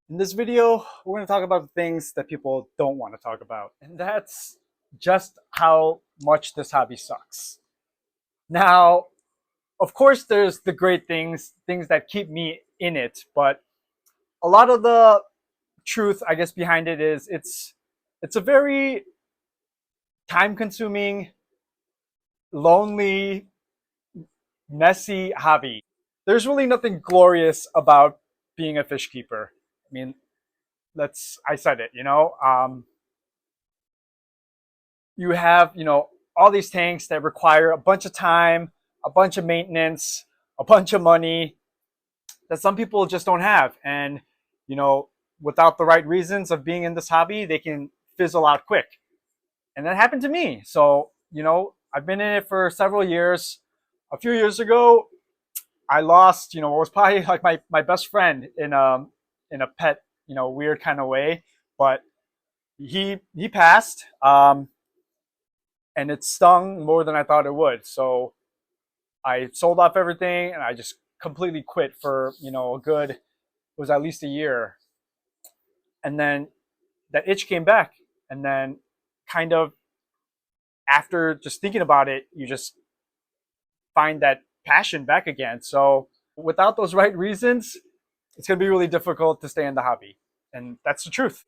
In this video, we're going to talk about the things that people don't want to talk about, and that's just how much this hobby sucks. Now, of course, there's the great things, things that keep me in it, but a lot of the truth, I guess, behind it is it's a very time-consuming, lonely, messy hobby. There's really nothing glorious about being a fish keeper. I mean, I said it, you have, all these tanks that require a bunch of time, a bunch of maintenance, a bunch of money that some people just don't have. And, you know, without the right reasons of being in this hobby, they can fizzle out quick. And that happened to me. So, I've been in it for several years. A few years ago, I lost, what was probably like my best friend in a pet, weird kind of way. But he passed. And it stung more than I thought it would. So I sold off everything and I just completely quit for, a good, it was at least a year. And then that itch came back. And then kind of after just thinking about it, you just find that passion back again. So without those right reasons, it's going to be really difficult to stay in the hobby. And that's the truth.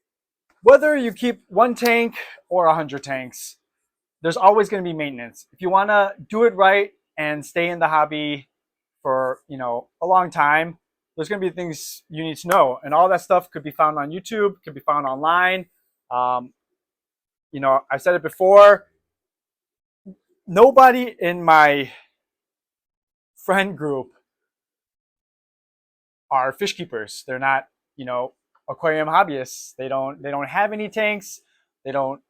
Whether you keep one tank or 100 tanks, there's always going to be maintenance. If you want to do it right and stay in the hobby for, a long time, there's going to be things you need to know. And all that stuff could be found on YouTube, could be found online. I've said it before. Nobody in my friend group are fish keepers. They're not, aquarium hobbyists. They don't have any tanks. They don't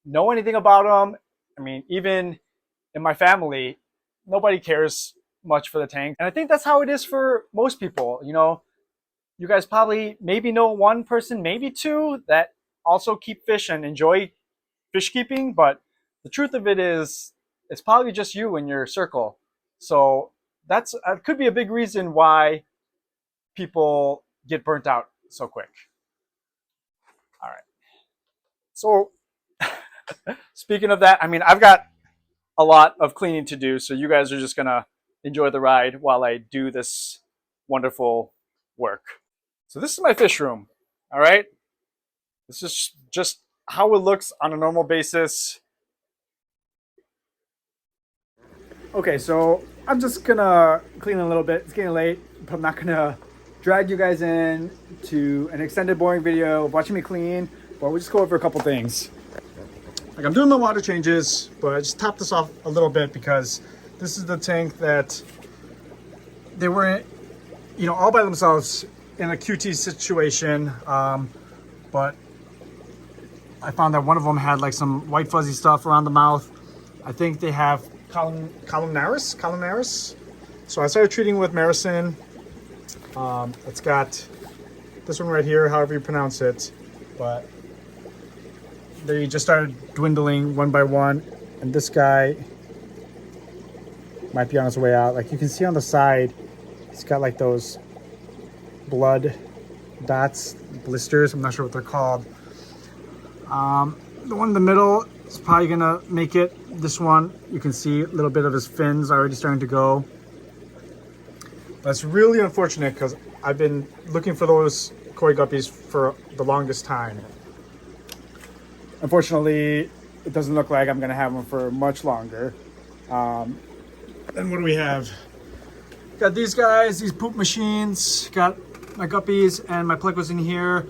know anything about them. I mean, even in my family, nobody cares much for the tank. And I think that's how it is for most people. You guys probably maybe know one person, maybe two, that also keep fish and enjoy fish keeping. But the truth of it is, it's probably just you in your circle. So that could be a big reason why people get burnt out so quick. All right. So speaking of that, I mean, I've got a lot of cleaning to do, so you guys are just gonna enjoy the ride while I do this wonderful work. So this is my fish room. All right. This is just how it looks on a normal basis. Okay, so I'm just gonna clean a little bit. It's getting late, but I'm not gonna drag you guys in to an extended boring video of watching me clean, but we'll just go over a couple things. Like, I'm doing my water changes, but I just top this off a little bit because this is the tank that they were, all by themselves in a QT situation. But I found that one of them had like some white fuzzy stuff around the mouth. I think they have columnaris. So I started treating with Maricin. It's got this one right here, however you pronounce it, but they just started dwindling one by one, and this guy might be on his way out. Like, you can see on the side, he's got like those blood dots, blisters. I'm not sure what they're called. The one in the middle is probably gonna make it. This one, you can see a little bit of his fins already starting to go. That's really unfortunate because I've been looking for those koi guppies for the longest time. Unfortunately, it doesn't look like I'm gonna have them for much longer. Then what do we have? Got these guys, these poop machines. Got my guppies and my plecos in here,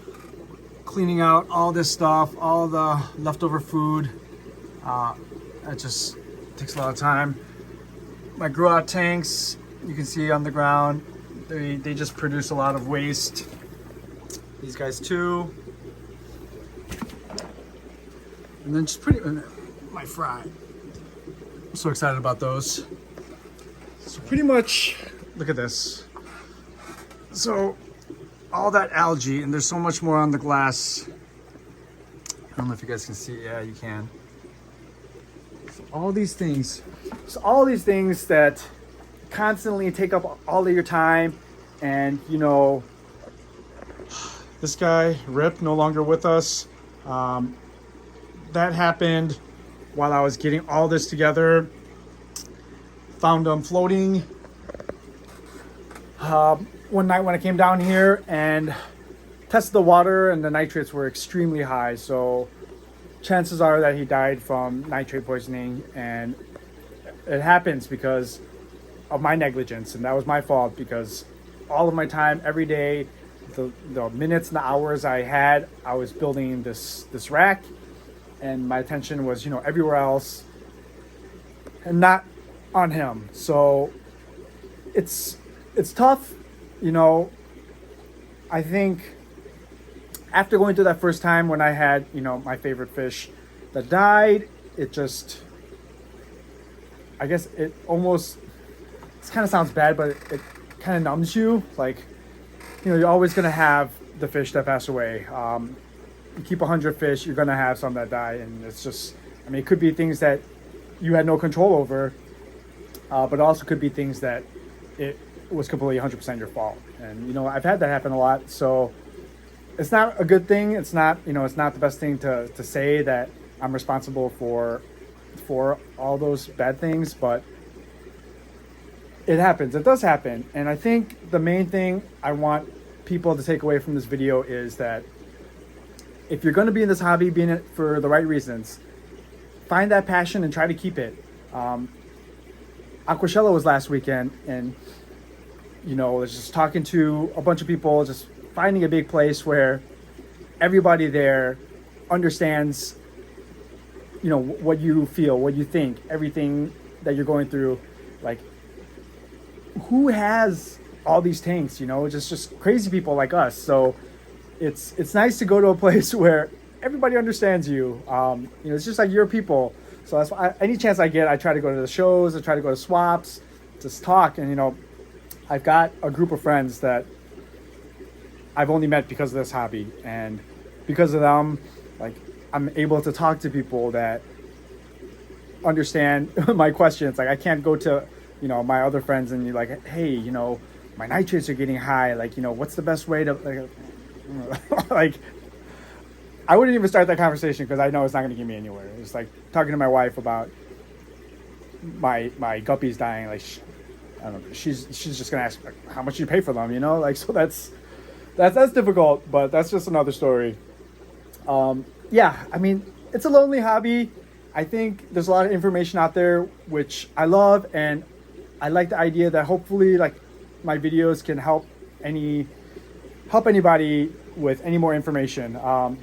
cleaning out all this stuff, all the leftover food. That just takes a lot of time. My grow out tanks, you can see on the ground, they just produce a lot of waste. These guys too. And then just my fry. I'm so excited about those. So pretty much, look at this. So all that algae, and there's so much more on the glass. I don't know if you guys can see. Yeah, you can. So all these things that constantly take up all of your time, and This guy, Rip, no longer with us. That happened while I was getting all this together. Found him floating one night when I came down here and tested the water, and the nitrates were extremely high. So chances are that he died from nitrate poisoning, and it happens because of my negligence, and that was my fault, because all of my time every day, the minutes and the hours I had, I was building this rack, and my attention was, you know, everywhere else and not on him. So it's tough, you know. I think after going through that first time when I had, you know, my favorite fish that died, it just, I guess it almost, it kind of sounds bad, but it kind of numbs you. Like, you know, you're always going to have the fish that pass away. You keep 100 fish, you're going to have some that die. And it's just, I mean, it could be things that you had no control over, but it also could be things that it was completely 100% your fault. And, you know, I've had that happen a lot. So it's not a good thing. It's not, you know, it's not the best thing to say that I'm responsible for all those bad things, but it happens. It does happen. And I think the main thing I want people to take away from this video is that if you're going to be in this hobby, be in it for the right reasons, find that passion and try to keep it. Aquashella was last weekend, and, you know, I was just talking to a bunch of people, just finding a big place where everybody there understands, you know, what you feel, what you think, everything that you're going through. Like, who has all these tanks, you know, just crazy people like us. So it's nice to go to a place where everybody understands you. You know, it's just like your people. So that's why any chance I get, I try to go to the shows, I try to go to swaps, just talk. And, you know, I've got a group of friends that I've only met because of this hobby, and because of them, like, I'm able to talk to people that understand my questions. Like, I can't go to, you know, my other friends and you're like, hey, you know, my nitrates are getting high. Like, you know, what's the best way to, like, like, I wouldn't even start that conversation because I know it's not going to get me anywhere. It's like talking to my wife about my guppies dying. Like, I don't know, she's just going to ask, like, how much you pay for them, you know? Like, so that's difficult, but that's just another story. Yeah, I mean, it's a lonely hobby. I think there's a lot of information out there, which I love, and I like the idea that hopefully, like, my videos can help anybody with any more information.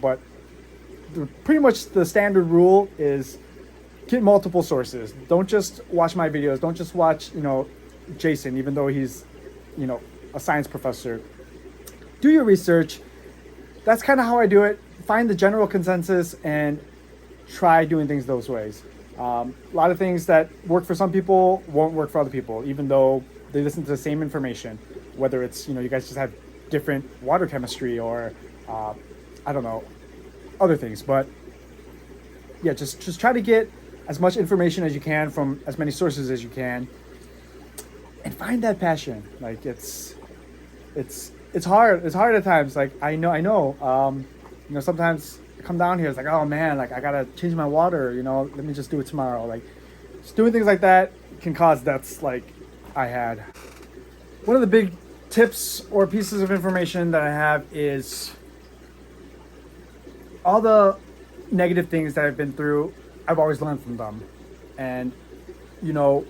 But pretty much the standard rule is get multiple sources. Don't just watch my videos. Don't just watch, you know, Jason, even though he's, you know, a science professor. Do your research. That's kind of how I do it. Find the general consensus and try doing things those ways. A lot of things that work for some people won't work for other people, even though they listen to the same information. Whether it's, you know, you guys just have different water chemistry or, I don't know, other things. But yeah, just try to get as much information as you can from as many sources as you can, and find that passion. Like, it's hard. It's hard at times. Like, I know, you know, sometimes I come down here, it's like, oh man, like, I gotta change my water, you know, let me just do it tomorrow. Like, just doing things like that can cause deaths like I had. One of the big tips or pieces of information that I have is all the negative things that I've been through, I've always learned from them. And, you know,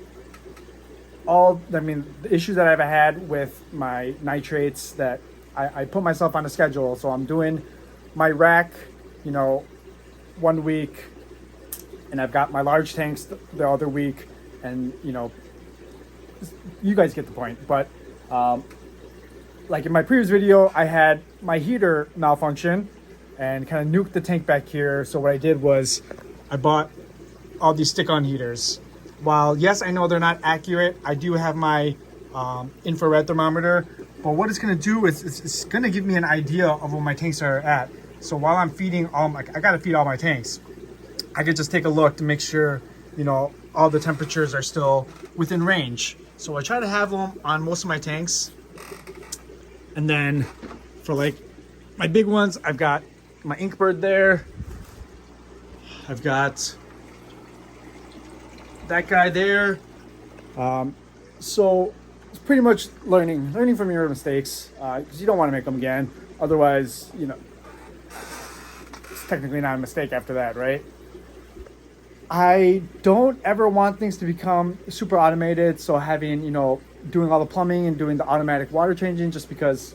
the issues that I've had with my nitrates, that I put myself on a schedule. So I'm doing my rack, you know, 1 week, and I've got my large tanks the other week, and, you know, you guys get the point. But like in my previous video, I had my heater malfunction and kind of nuked the tank back here. So what I did was I bought all these stick-on heaters. While yes, I know they're not accurate, I do have my infrared thermometer. But what it's going to do is it's going to give me an idea of where my tanks are at. So while I'm feeding I got to feed all my tanks, I could just take a look to make sure, you know, all the temperatures are still within range. So I try to have them on most of my tanks. And then for, like, my big ones, I've got my inkbird there. I've got that guy there. So it's pretty much learning from your mistakes, because you don't want to make them again. Otherwise, you know, it's technically not a mistake after that, right? I don't ever want things to become super automated. So having, you know, doing all the plumbing and doing the automatic water changing, just because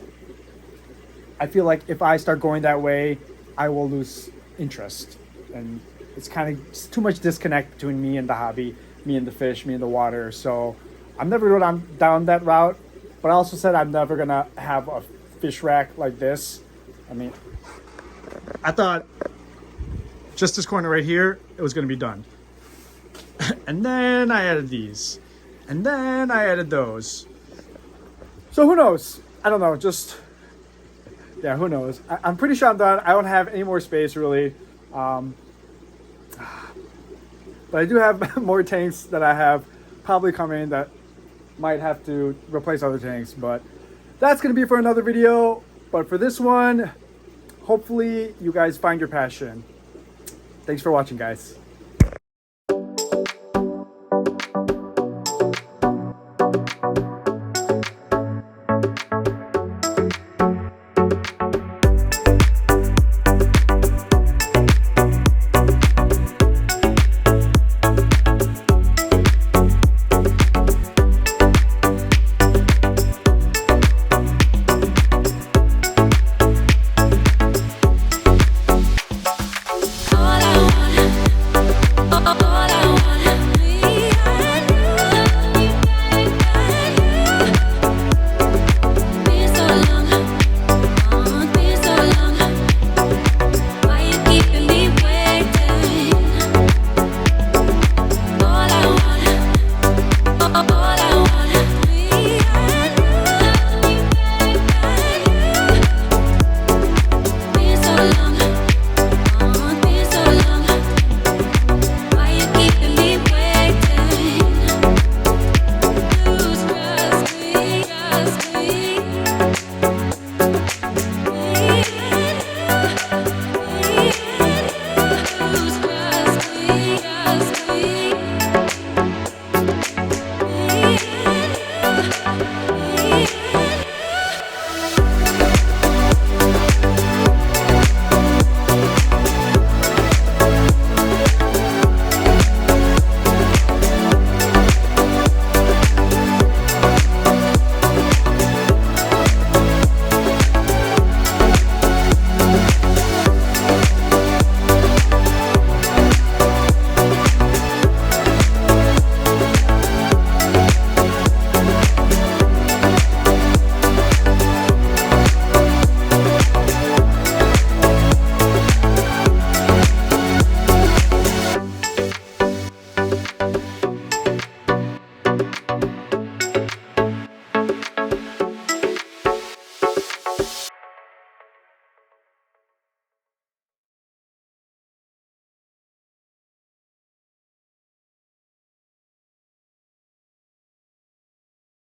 I feel like if I start going that way, I will lose interest. And it's kind of too much disconnect between me and the hobby, me and the fish, me and the water. So I'm never going down that route. But I also said I'm never going to have a fish rack like this. I mean, I thought just this corner right here, it was going to be done. And then I added these. And then I added those. So who knows? I don't know. Just, yeah, who knows? I'm pretty sure I'm done. I don't have any more space really. But I do have more tanks that I have probably coming that might have to replace other tanks. But that's going to be for another video. But for this one, hopefully you guys find your passion. Thanks for watching, guys.